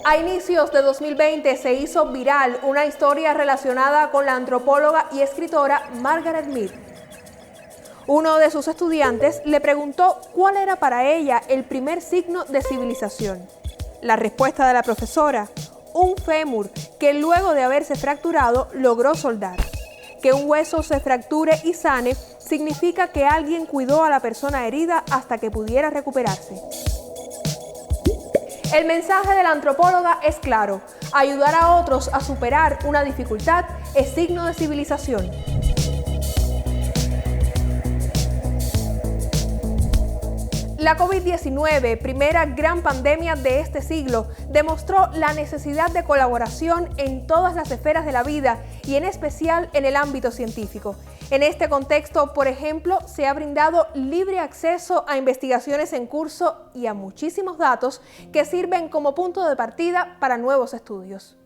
A inicios de 2020 se hizo viral una historia relacionada con la antropóloga y escritora Margaret Mead. Uno de sus estudiantes le preguntó cuál era para ella el primer signo de civilización. La respuesta de la profesora: un fémur que luego de haberse fracturado logró soldar. Que un hueso se fracture y sane significa que alguien cuidó a la persona herida hasta que pudiera recuperarse. El mensaje de la antropóloga es claro: ayudar a otros a superar una dificultad es signo de civilización. La COVID-19, primera gran pandemia de este siglo, demostró la necesidad de colaboración en todas las esferas de la vida y en especial en el ámbito científico. En este contexto, por ejemplo, se ha brindado libre acceso a investigaciones en curso y a muchísimos datos que sirven como punto de partida para nuevos estudios.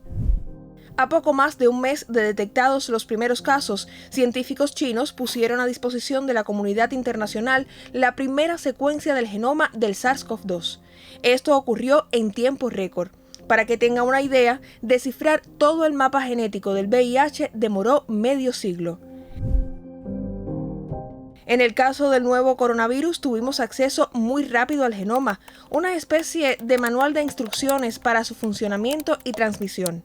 A poco más de un mes de detectados los primeros casos, científicos chinos pusieron a disposición de la comunidad internacional la primera secuencia del genoma del SARS-CoV-2. Esto ocurrió en tiempo récord. Para que tenga una idea, descifrar todo el mapa genético del VIH demoró medio siglo. En el caso del nuevo coronavirus tuvimos acceso muy rápido al genoma, una especie de manual de instrucciones para su funcionamiento y transmisión.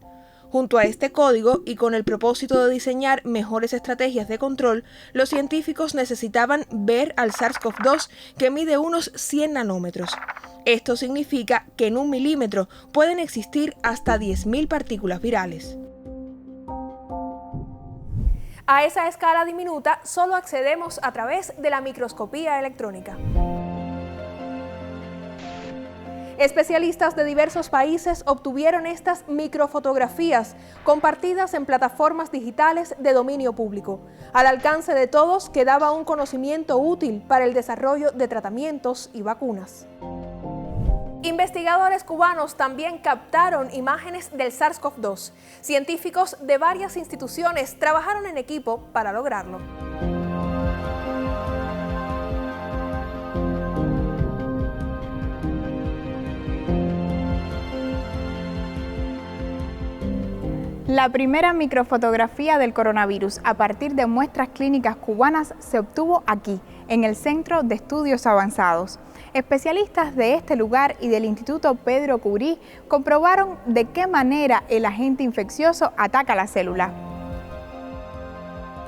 Junto a este código y con el propósito de diseñar mejores estrategias de control, los científicos necesitaban ver al SARS-CoV-2 que mide unos 100 nanómetros. Esto significa que en 1 milímetro pueden existir hasta 10.000 partículas virales. A esa escala diminuta solo accedemos a través de la microscopía electrónica. Especialistas de diversos países obtuvieron estas microfotografías compartidas en plataformas digitales de dominio público. Al alcance de todos quedaba un conocimiento útil para el desarrollo de tratamientos y vacunas. Investigadores cubanos también captaron imágenes del SARS-CoV-2. Científicos de varias instituciones trabajaron en equipo para lograrlo. La primera microfotografía del coronavirus a partir de muestras clínicas cubanas se obtuvo aquí, en el Centro de Estudios Avanzados. Especialistas de este lugar y del Instituto Pedro Curie comprobaron de qué manera el agente infeccioso ataca la célula.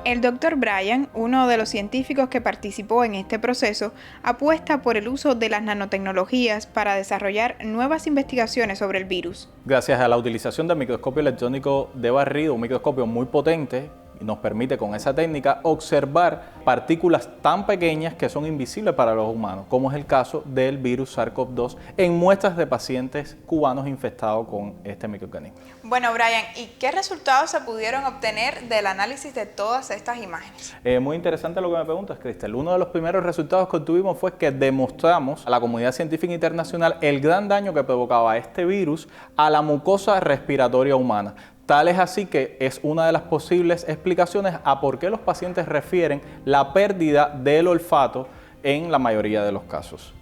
El Dr. Bryan, uno de los científicos que participó en este proceso, apuesta por el uso de las nanotecnologías para desarrollar nuevas investigaciones sobre el virus. Gracias a la utilización del microscopio electrónico de barrido, un microscopio muy potente, nos permite con esa técnica observar partículas tan pequeñas que son invisibles para los humanos, como es el caso del virus SARS-CoV-2 en muestras de pacientes cubanos infectados con este microorganismo. Bueno, Bryan, ¿y qué resultados se pudieron obtener del análisis de todas estas imágenes? Muy interesante lo que me preguntas, Cristel. Uno de los primeros resultados que obtuvimos fue que demostramos a la comunidad científica internacional el gran daño que provocaba este virus a la mucosa respiratoria humana. Tal es así que es una de las posibles explicaciones a por qué los pacientes refieren la pérdida del olfato en la mayoría de los casos.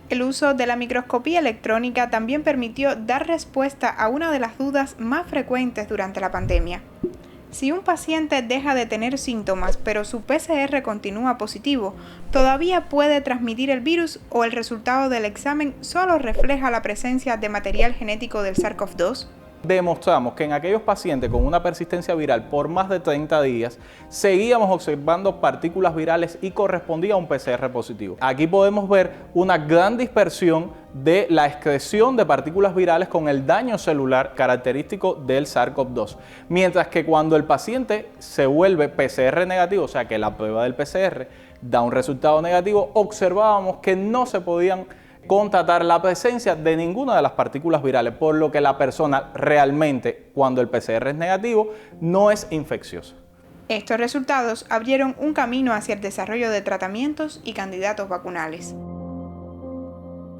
El uso de la microscopía electrónica también permitió dar respuesta a una de las dudas más frecuentes durante la pandemia. Si un paciente deja de tener síntomas, pero su PCR continúa positivo, ¿todavía puede transmitir el virus o el resultado del examen solo refleja la presencia de material genético del SARS-CoV-2? Demostramos que en aquellos pacientes con una persistencia viral por más de 30 días, seguíamos observando partículas virales y correspondía a un PCR positivo. Aquí podemos ver una gran dispersión de la excreción de partículas virales con el daño celular característico del SARS-CoV-2. Mientras que cuando el paciente se vuelve PCR negativo, o sea que la prueba del PCR da un resultado negativo, observábamos que no se podían constatar la presencia de ninguna de las partículas virales, por lo que la persona realmente, cuando el PCR es negativo, no es infecciosa. Estos resultados abrieron un camino hacia el desarrollo de tratamientos y candidatos vacunales.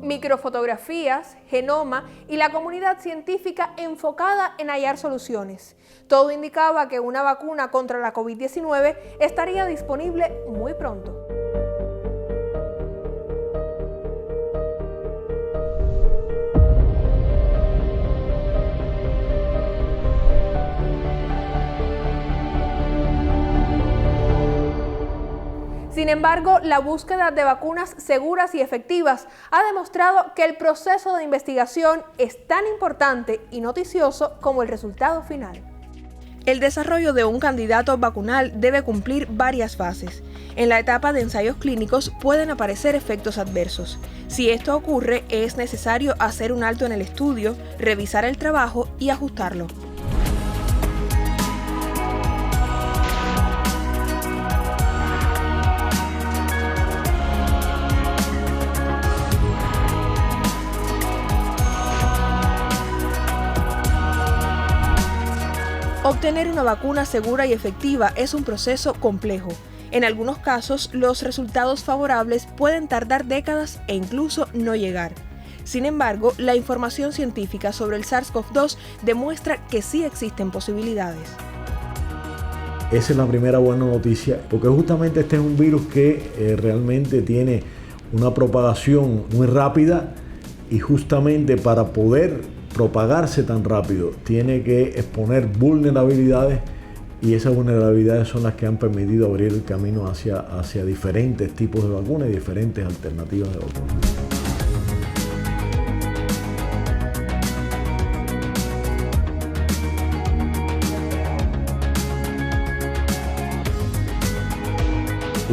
Microfotografías, genoma y la comunidad científica enfocada en hallar soluciones. Todo indicaba que una vacuna contra la COVID-19 estaría disponible muy pronto. Sin embargo, la búsqueda de vacunas seguras y efectivas ha demostrado que el proceso de investigación es tan importante y noticioso como el resultado final. El desarrollo de un candidato vacunal debe cumplir varias fases. En la etapa de ensayos clínicos pueden aparecer efectos adversos. Si esto ocurre, es necesario hacer un alto en el estudio, revisar el trabajo y ajustarlo. Obtener una vacuna segura y efectiva es un proceso complejo. En algunos casos, los resultados favorables pueden tardar décadas e incluso no llegar. Sin embargo, la información científica sobre el SARS-CoV-2 demuestra que sí existen posibilidades. Esa es la primera buena noticia, porque justamente este es un virus que realmente tiene una propagación muy rápida y justamente para poder propagarse tan rápido tiene que exponer vulnerabilidades y esas vulnerabilidades son las que han permitido abrir el camino hacia diferentes tipos de vacunas y diferentes alternativas de vacunas.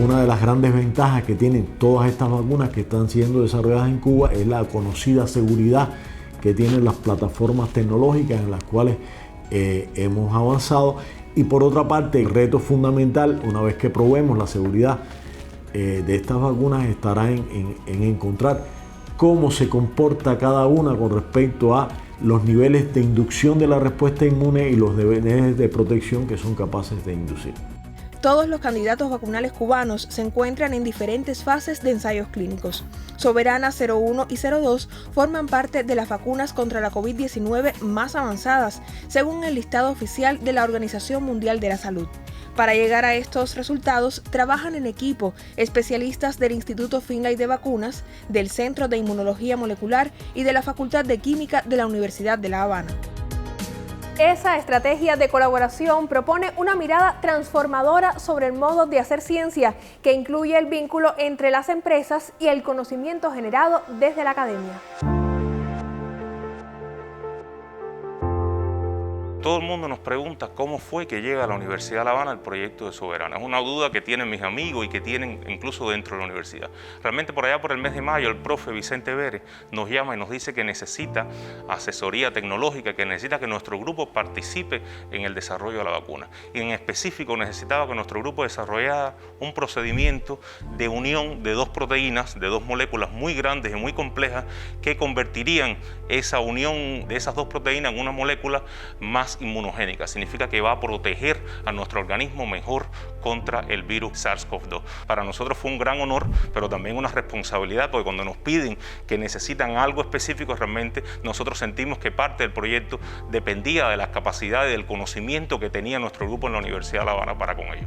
Una de las grandes ventajas que tienen todas estas vacunas que están siendo desarrolladas en Cuba es la conocida seguridad que tienen las plataformas tecnológicas en las cuales hemos avanzado. Y por otra parte, el reto fundamental, una vez que probemos la seguridad de estas vacunas, estará en encontrar cómo se comporta cada una con respecto a los niveles de inducción de la respuesta inmune y los niveles de protección que son capaces de inducir. Todos los candidatos vacunales cubanos se encuentran en diferentes fases de ensayos clínicos. Soberana 01 y 02 forman parte de las vacunas contra la COVID-19 más avanzadas, según el listado oficial de la Organización Mundial de la Salud. Para llegar a estos resultados, trabajan en equipo especialistas del Instituto Finlay de Vacunas, del Centro de Inmunología Molecular y de la Facultad de Química de la Universidad de La Habana. Esa estrategia de colaboración propone una mirada transformadora sobre el modo de hacer ciencia que incluye el vínculo entre las empresas y el conocimiento generado desde la academia. Todo el mundo nos pregunta cómo fue que llega a la Universidad de La Habana el proyecto de Soberana. Es una duda que tienen mis amigos y que tienen incluso dentro de la universidad. Realmente por allá por el mes de mayo el profe Vicente Vélez nos llama y nos dice que necesita asesoría tecnológica, que necesita que nuestro grupo participe en el desarrollo de la vacuna. Y en específico necesitaba que nuestro grupo desarrollara un procedimiento de unión de dos proteínas, de dos moléculas muy grandes y muy complejas que convertirían esa unión de esas dos proteínas en una molécula más inmunogénica. Significa que va a proteger a nuestro organismo mejor contra el virus SARS-CoV-2. Para nosotros fue un gran honor, pero también una responsabilidad, porque cuando nos piden que necesitan algo específico, realmente nosotros sentimos que parte del proyecto dependía de las capacidades y del conocimiento que tenía nuestro grupo en la Universidad de La Habana para con ello.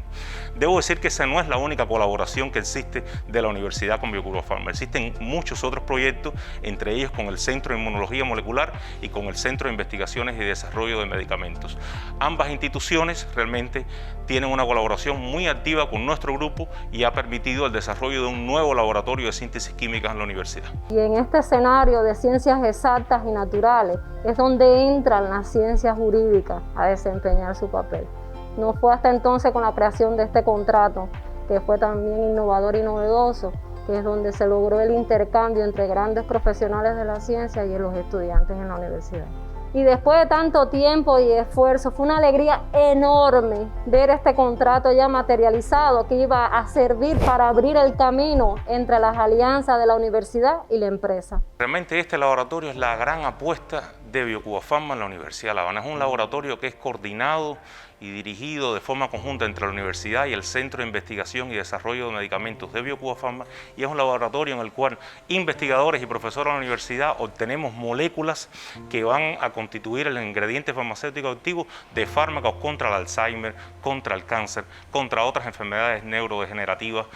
Debo decir que esa no es la única colaboración que existe de la universidad con BioCuba Pharma. Existen muchos otros proyectos, entre ellos con el Centro de Inmunología Molecular y con el Centro de Investigaciones y Desarrollo de Medicamentos. Ambas instituciones realmente tienen una colaboración muy activa con nuestro grupo y ha permitido el desarrollo de un nuevo laboratorio de síntesis química en la universidad. Y en este escenario de ciencias exactas y naturales es donde entran las ciencias jurídicas a desempeñar su papel. No fue hasta entonces con la creación de este contrato, que fue también innovador y novedoso, que es donde se logró el intercambio entre grandes profesionales de la ciencia y los estudiantes en la universidad. Y después de tanto tiempo y esfuerzo, fue una alegría enorme ver este contrato ya materializado que iba a servir para abrir el camino entre las alianzas de la universidad y la empresa. Realmente este laboratorio es la gran apuesta de Biocuba Pharma en la Universidad de La Habana. Es un laboratorio que es coordinado y dirigido de forma conjunta entre la universidad y el Centro de Investigación y Desarrollo de Medicamentos de Biocuba Pharma, y es un laboratorio en el cual investigadores y profesores de la universidad obtenemos moléculas que van a constituir el ingrediente farmacéutico activo de fármacos contra el Alzheimer, contra el cáncer, contra otras enfermedades neurodegenerativas,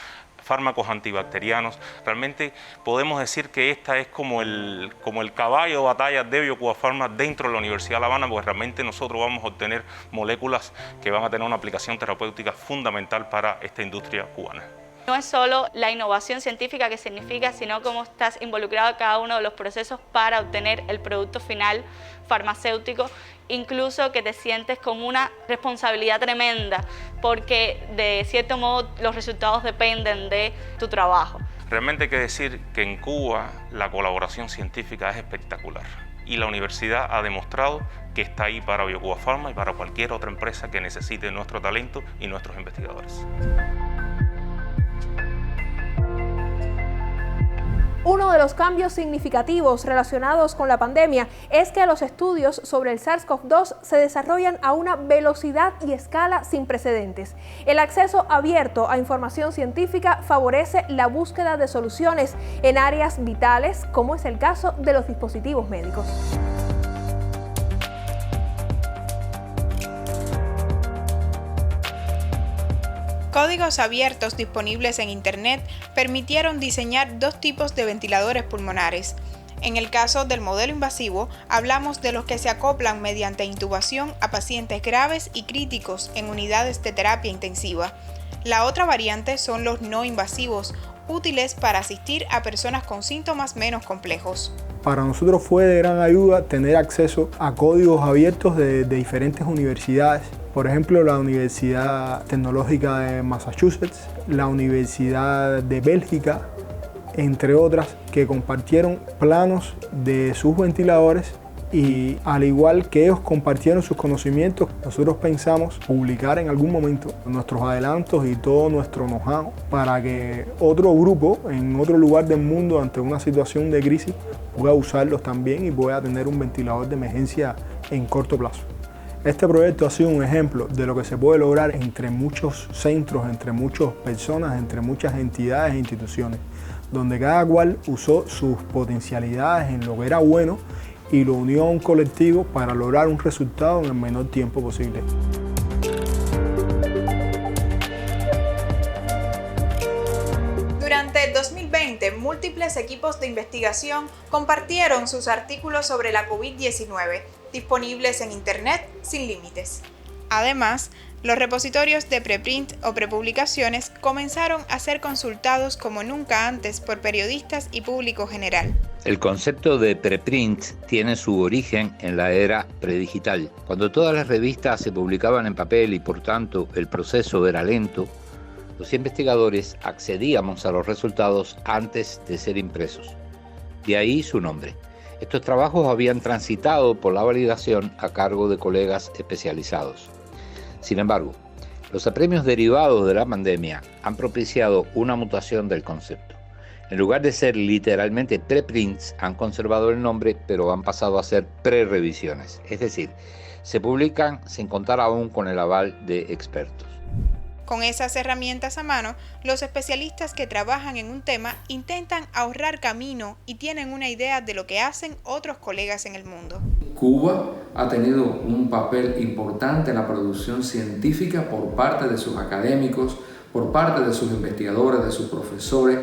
fármacos antibacterianos. Realmente podemos decir que esta es como el caballo de batalla de Biocuba Pharma dentro de la Universidad de La Habana, porque realmente nosotros vamos a obtener moléculas que van a tener una aplicación terapéutica fundamental para esta industria cubana. No es solo la innovación científica que significa, sino cómo estás involucrado en cada uno de los procesos para obtener el producto final farmacéutico, incluso que te sientes con una responsabilidad tremenda, porque de cierto modo los resultados dependen de tu trabajo. Realmente hay que decir que en Cuba la colaboración científica es espectacular y la universidad ha demostrado que está ahí para Biocuba Pharma y para cualquier otra empresa que necesite nuestro talento y nuestros investigadores. Uno de los cambios significativos relacionados con la pandemia es que los estudios sobre el SARS-CoV-2 se desarrollan a una velocidad y escala sin precedentes. El acceso abierto a información científica favorece la búsqueda de soluciones en áreas vitales, como es el caso de los dispositivos médicos. Códigos abiertos disponibles en Internet permitieron diseñar dos tipos de ventiladores pulmonares. En el caso del modelo invasivo, hablamos de los que se acoplan mediante intubación a pacientes graves y críticos en unidades de terapia intensiva. La otra variante son los no invasivos, útiles para asistir a personas con síntomas menos complejos. Para nosotros fue de gran ayuda tener acceso a códigos abiertos de diferentes universidades. Por ejemplo, la Universidad Tecnológica de Massachusetts, la Universidad de Bélgica, entre otras, que compartieron planos de sus ventiladores y al igual que ellos compartieron sus conocimientos, nosotros pensamos publicar en algún momento nuestros adelantos y todo nuestro know-how para que otro grupo en otro lugar del mundo ante una situación de crisis pueda usarlos también y pueda tener un ventilador de emergencia en corto plazo. Este proyecto ha sido un ejemplo de lo que se puede lograr entre muchos centros, entre muchas personas, entre muchas entidades e instituciones, donde cada cual usó sus potencialidades en lo que era bueno y lo unió a un colectivo para lograr un resultado en el menor tiempo posible. Durante el 2020, múltiples equipos de investigación compartieron sus artículos sobre la COVID-19, disponibles en Internet sin límites. Además, los repositorios de preprint o prepublicaciones comenzaron a ser consultados como nunca antes por periodistas y público general. El concepto de preprint tiene su origen en la era predigital, cuando todas las revistas se publicaban en papel y por tanto el proceso era lento. Los investigadores accedíamos a los resultados antes de ser impresos. De ahí su nombre. Estos trabajos habían transitado por la validación a cargo de colegas especializados. Sin embargo, los apremios derivados de la pandemia han propiciado una mutación del concepto. En lugar de ser literalmente preprints, han conservado el nombre, pero han pasado a ser pre-revisiones. Es decir, se publican sin contar aún con el aval de expertos. Con esas herramientas a mano, los especialistas que trabajan en un tema intentan ahorrar camino y tienen una idea de lo que hacen otros colegas en el mundo. Cuba ha tenido un papel importante en la producción científica por parte de sus académicos, por parte de sus investigadores, de sus profesores,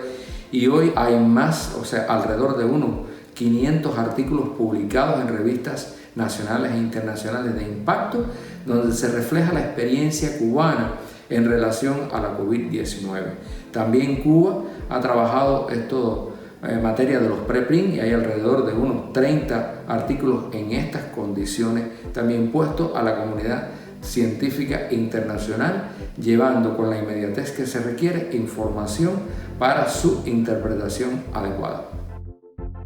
y hoy hay más, alrededor de unos 500 artículos publicados en revistas nacionales e internacionales de impacto, donde se refleja la experiencia cubana en relación a la COVID-19. También Cuba ha trabajado en materia de los preprint y hay alrededor de unos 30 artículos en estas condiciones, también puestos a la comunidad científica internacional, llevando con la inmediatez que se requiere información para su interpretación adecuada.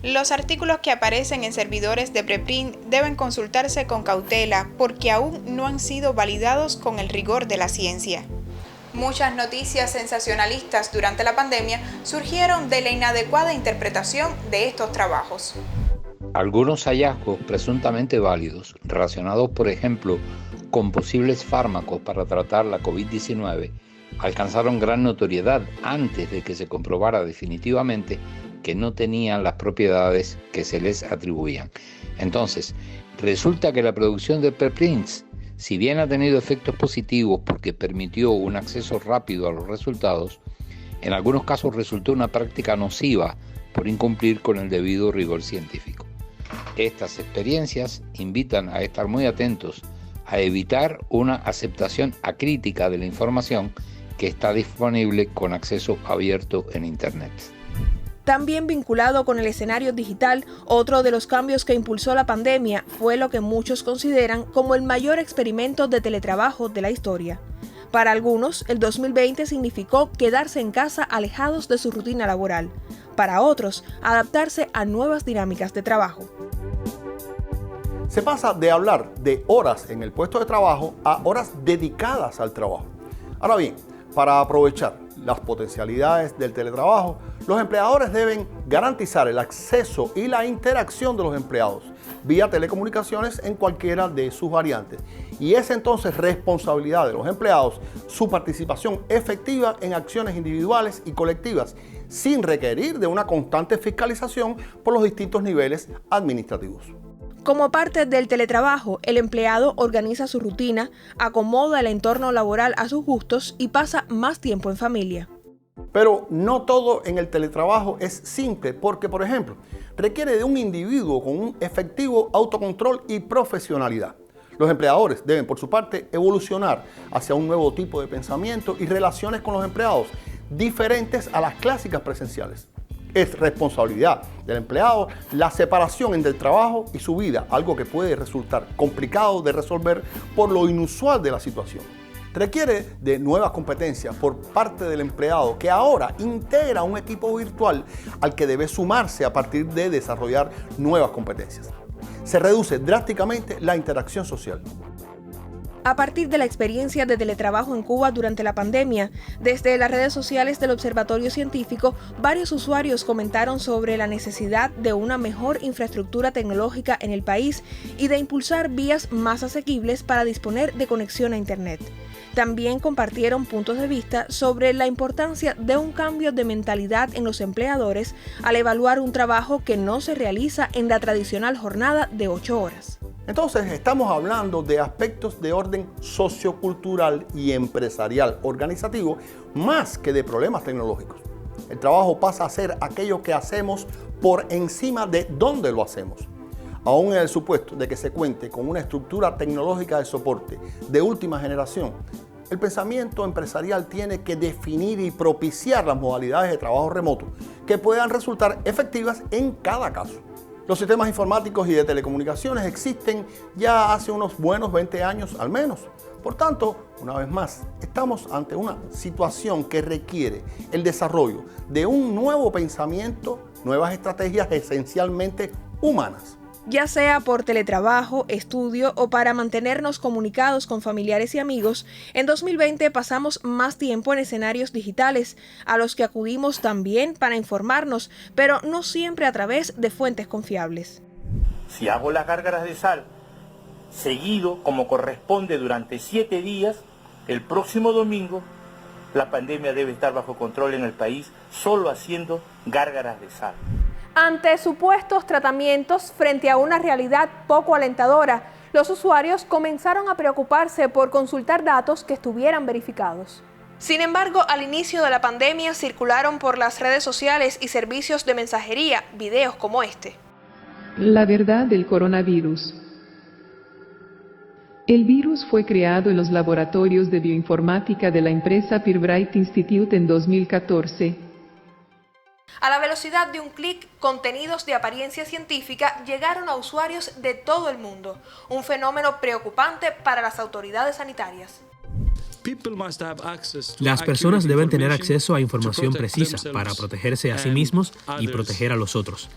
Los artículos que aparecen en servidores de preprint deben consultarse con cautela porque aún no han sido validados con el rigor de la ciencia. Muchas noticias sensacionalistas durante la pandemia surgieron de la inadecuada interpretación de estos trabajos. Algunos hallazgos presuntamente válidos, relacionados por ejemplo con posibles fármacos para tratar la COVID-19, alcanzaron gran notoriedad antes de que se comprobara definitivamente que no tenían las propiedades que se les atribuían. Entonces, resulta que la producción de preprints, si bien ha tenido efectos positivos porque permitió un acceso rápido a los resultados, en algunos casos resultó una práctica nociva por incumplir con el debido rigor científico. Estas experiencias invitan a estar muy atentos a evitar una aceptación acrítica de la información que está disponible con acceso abierto en Internet. También vinculado con el escenario digital, otro de los cambios que impulsó la pandemia fue lo que muchos consideran como el mayor experimento de teletrabajo de la historia. Para algunos, el 2020 significó quedarse en casa alejados de su rutina laboral. Para otros, adaptarse a nuevas dinámicas de trabajo. Se pasa de hablar de horas en el puesto de trabajo a horas dedicadas al trabajo. Ahora bien, para aprovechar las potencialidades del teletrabajo, los empleadores deben garantizar el acceso y la interacción de los empleados vía telecomunicaciones en cualquiera de sus variantes. Y es entonces responsabilidad de los empleados su participación efectiva en acciones individuales y colectivas, sin requerir de una constante fiscalización por los distintos niveles administrativos. Como parte del teletrabajo, el empleado organiza su rutina, acomoda el entorno laboral a sus gustos y pasa más tiempo en familia. Pero no todo en el teletrabajo es simple porque, por ejemplo, requiere de un individuo con un efectivo autocontrol y profesionalidad. Los empleadores deben, por su parte, evolucionar hacia un nuevo tipo de pensamiento y relaciones con los empleados diferentes a las clásicas presenciales. Es responsabilidad del empleado la separación entre el trabajo y su vida, algo que puede resultar complicado de resolver por lo inusual de la situación. Requiere de nuevas competencias por parte del empleado que ahora integra un equipo virtual al que debe sumarse a partir de desarrollar nuevas competencias. Se reduce drásticamente la interacción social. A partir de la experiencia de teletrabajo en Cuba durante la pandemia, desde las redes sociales del Observatorio Científico, varios usuarios comentaron sobre la necesidad de una mejor infraestructura tecnológica en el país y de impulsar vías más asequibles para disponer de conexión a Internet. También compartieron puntos de vista sobre la importancia de un cambio de mentalidad en los empleadores al evaluar un trabajo que no se realiza en la tradicional jornada de 8 horas. Entonces, estamos hablando de aspectos de orden sociocultural y empresarial organizativo más que de problemas tecnológicos. El trabajo pasa a ser aquello que hacemos por encima de dónde lo hacemos. Aún en el supuesto de que se cuente con una estructura tecnológica de soporte de última generación, el pensamiento empresarial tiene que definir y propiciar las modalidades de trabajo remoto que puedan resultar efectivas en cada caso. Los sistemas informáticos y de telecomunicaciones existen ya hace unos buenos 20 años al menos. Por tanto, una vez más, estamos ante una situación que requiere el desarrollo de un nuevo pensamiento, nuevas estrategias esencialmente humanas. Ya sea por teletrabajo, estudio o para mantenernos comunicados con familiares y amigos, en 2020 pasamos más tiempo en escenarios digitales, a los que acudimos también para informarnos, pero no siempre a través de fuentes confiables. Si hago las gárgaras de sal seguido como corresponde durante 7 días, el próximo domingo la pandemia debe estar bajo control en el país solo haciendo gárgaras de sal. Ante supuestos tratamientos frente a una realidad poco alentadora, los usuarios comenzaron a preocuparse por consultar datos que estuvieran verificados. Sin embargo, al inicio de la pandemia circularon por las redes sociales y servicios de mensajería videos como este. La verdad del coronavirus. El virus fue creado en los laboratorios de bioinformática de la empresa Pirbright Institute en 2014. A la velocidad de un clic, contenidos de apariencia científica llegaron a usuarios de todo el mundo, un fenómeno preocupante para las autoridades sanitarias. Las personas deben tener acceso a información precisa para protegerse a sí mismos y proteger a los otros.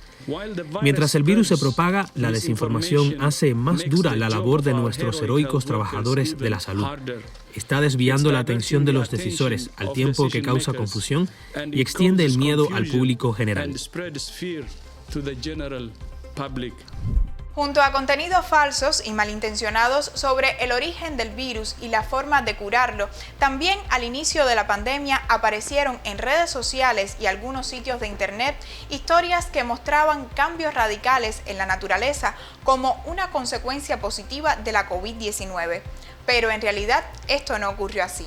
Mientras el virus se propaga, la desinformación hace más dura la labor de nuestros heroicos trabajadores de la salud. Está desviando la atención de los decisores al tiempo que causa confusión y extiende el miedo al público general. Junto a contenidos falsos y malintencionados sobre el origen del virus y la forma de curarlo, también al inicio de la pandemia aparecieron en redes sociales y algunos sitios de internet historias que mostraban cambios radicales en la naturaleza como una consecuencia positiva de la COVID-19. Pero en realidad esto no ocurrió así.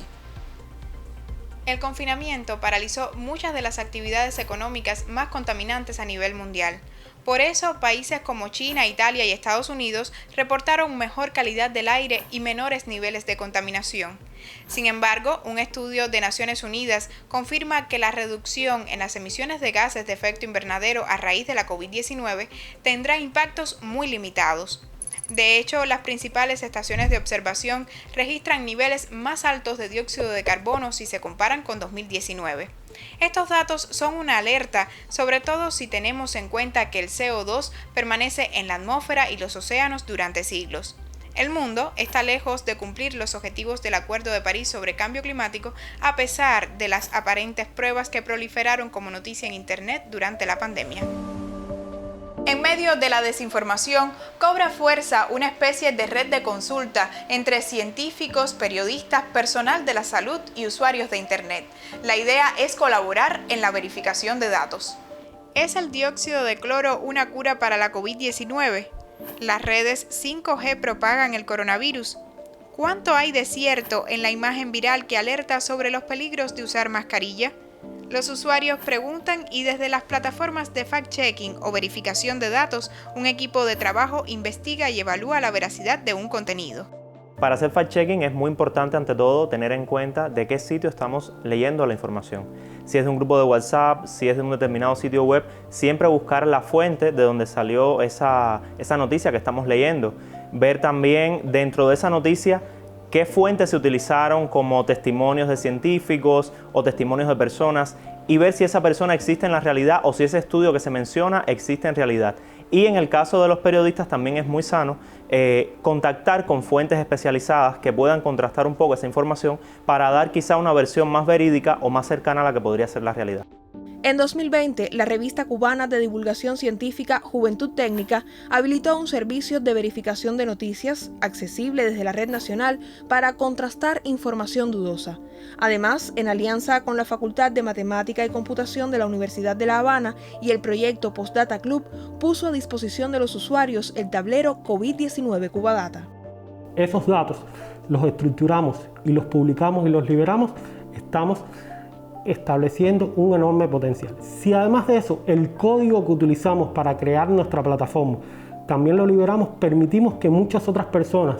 El confinamiento paralizó muchas de las actividades económicas más contaminantes a nivel mundial. Por eso, países como China, Italia y Estados Unidos reportaron mejor calidad del aire y menores niveles de contaminación. Sin embargo, un estudio de Naciones Unidas confirma que la reducción en las emisiones de gases de efecto invernadero a raíz de la COVID-19 tendrá impactos muy limitados. De hecho, las principales estaciones de observación registran niveles más altos de dióxido de carbono si se comparan con 2019. Estos datos son una alerta, sobre todo si tenemos en cuenta que el CO2 permanece en la atmósfera y los océanos durante siglos. El mundo está lejos de cumplir los objetivos del Acuerdo de París sobre Cambio Climático, a pesar de las aparentes pruebas que proliferaron como noticia en Internet durante la pandemia. En medio de la desinformación, cobra fuerza una especie de red de consulta entre científicos, periodistas, personal de la salud y usuarios de Internet. La idea es colaborar en la verificación de datos. ¿Es el dióxido de cloro una cura para la COVID-19? ¿Las redes 5G propagan el coronavirus? ¿Cuánto hay de cierto en la imagen viral que alerta sobre los peligros de usar mascarilla? Los usuarios preguntan y desde las plataformas de fact-checking o verificación de datos, un equipo de trabajo investiga y evalúa la veracidad de un contenido. Para hacer fact-checking es muy importante ante todo tener en cuenta de qué sitio estamos leyendo la información. Si es de un grupo de WhatsApp, si es de un determinado sitio web, siempre buscar la fuente de donde salió esa noticia que estamos leyendo. Ver también dentro de esa noticia qué fuentes se utilizaron como testimonios de científicos o testimonios de personas y ver si esa persona existe en la realidad o si ese estudio que se menciona existe en realidad. Y en el caso de los periodistas también es muy sano contactar con fuentes especializadas que puedan contrastar un poco esa información para dar quizá una versión más verídica o más cercana a la que podría ser la realidad. En 2020, la revista cubana de divulgación científica Juventud Técnica habilitó un servicio de verificación de noticias accesible desde la red nacional para contrastar información dudosa. Además, en alianza con la Facultad de Matemática y Computación de la Universidad de La Habana y el proyecto Postdata Club, puso a disposición de los usuarios el tablero COVID-19 Cubadata. Esos datos los estructuramos y los publicamos y los liberamos, estamos estableciendo un enorme potencial. Si además de eso, el código que utilizamos para crear nuestra plataforma también lo liberamos, permitimos que muchas otras personas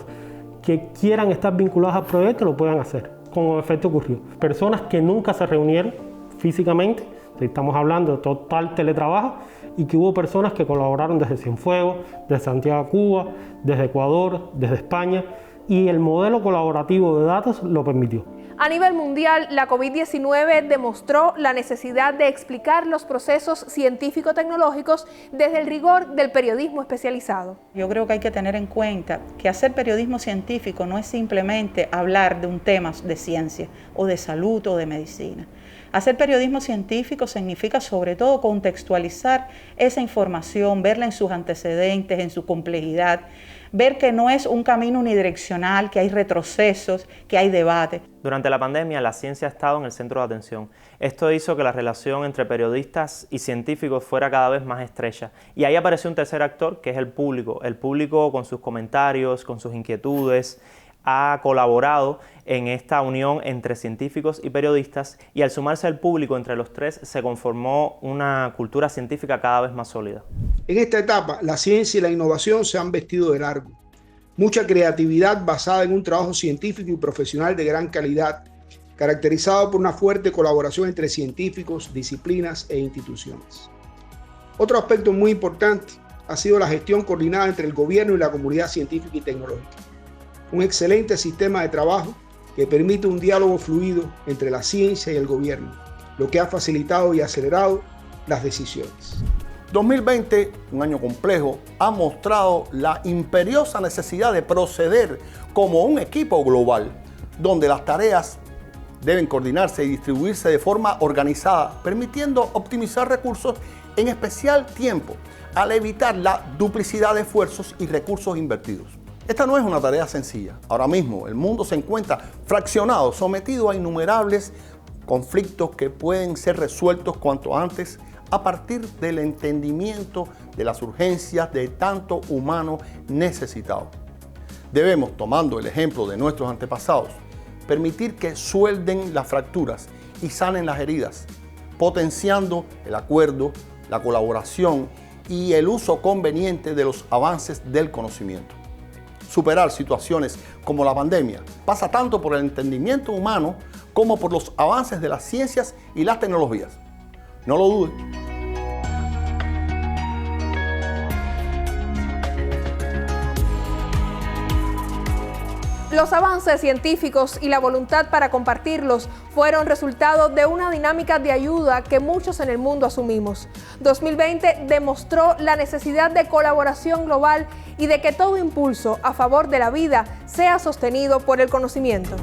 que quieran estar vinculadas al proyecto lo puedan hacer, como efecto ocurrió. Personas que nunca se reunieron físicamente, estamos hablando de total teletrabajo, y que hubo personas que colaboraron desde Cienfuegos, desde Santiago, Cuba, desde Ecuador, desde España, y el modelo colaborativo de datos lo permitió. A nivel mundial, la COVID-19 demostró la necesidad de explicar los procesos científico-tecnológicos desde el rigor del periodismo especializado. Yo creo que hay que tener en cuenta que hacer periodismo científico no es simplemente hablar de un tema de ciencia o de salud o de medicina. Hacer periodismo científico significa sobre todo contextualizar esa información, verla en sus antecedentes, en su complejidad, ver que no es un camino unidireccional, que hay retrocesos, que hay debate. Durante la pandemia, la ciencia ha estado en el centro de atención. Esto hizo que la relación entre periodistas y científicos fuera cada vez más estrecha. Y ahí apareció un tercer actor, que es el público. El público, con sus comentarios, con sus inquietudes, ha colaborado en esta unión entre científicos y periodistas, y al sumarse al público entre los tres se conformó una cultura científica cada vez más sólida. En esta etapa, la ciencia y la innovación se han vestido de largo. Mucha creatividad basada en un trabajo científico y profesional de gran calidad, caracterizado por una fuerte colaboración entre científicos, disciplinas e instituciones. Otro aspecto muy importante ha sido la gestión coordinada entre el gobierno y la comunidad científica y tecnológica. Un excelente sistema de trabajo que permite un diálogo fluido entre la ciencia y el gobierno, lo que ha facilitado y acelerado las decisiones. 2020, un año complejo, ha mostrado la imperiosa necesidad de proceder como un equipo global, donde las tareas deben coordinarse y distribuirse de forma organizada, permitiendo optimizar recursos, en especial tiempo, al evitar la duplicidad de esfuerzos y recursos invertidos. Esta no es una tarea sencilla. Ahora mismo el mundo se encuentra fraccionado, sometido a innumerables conflictos que pueden ser resueltos cuanto antes a partir del entendimiento de las urgencias de tanto humano necesitado. Debemos, tomando el ejemplo de nuestros antepasados, permitir que suelden las fracturas y sanen las heridas, potenciando el acuerdo, la colaboración y el uso conveniente de los avances del conocimiento. Superar situaciones como la pandemia pasa tanto por el entendimiento humano como por los avances de las ciencias y las tecnologías. No lo dude. Los avances científicos y la voluntad para compartirlos fueron resultado de una dinámica de ayuda que muchos en el mundo asumimos. 2020 demostró la necesidad de colaboración global y de que todo impulso a favor de la vida sea sostenido por el conocimiento.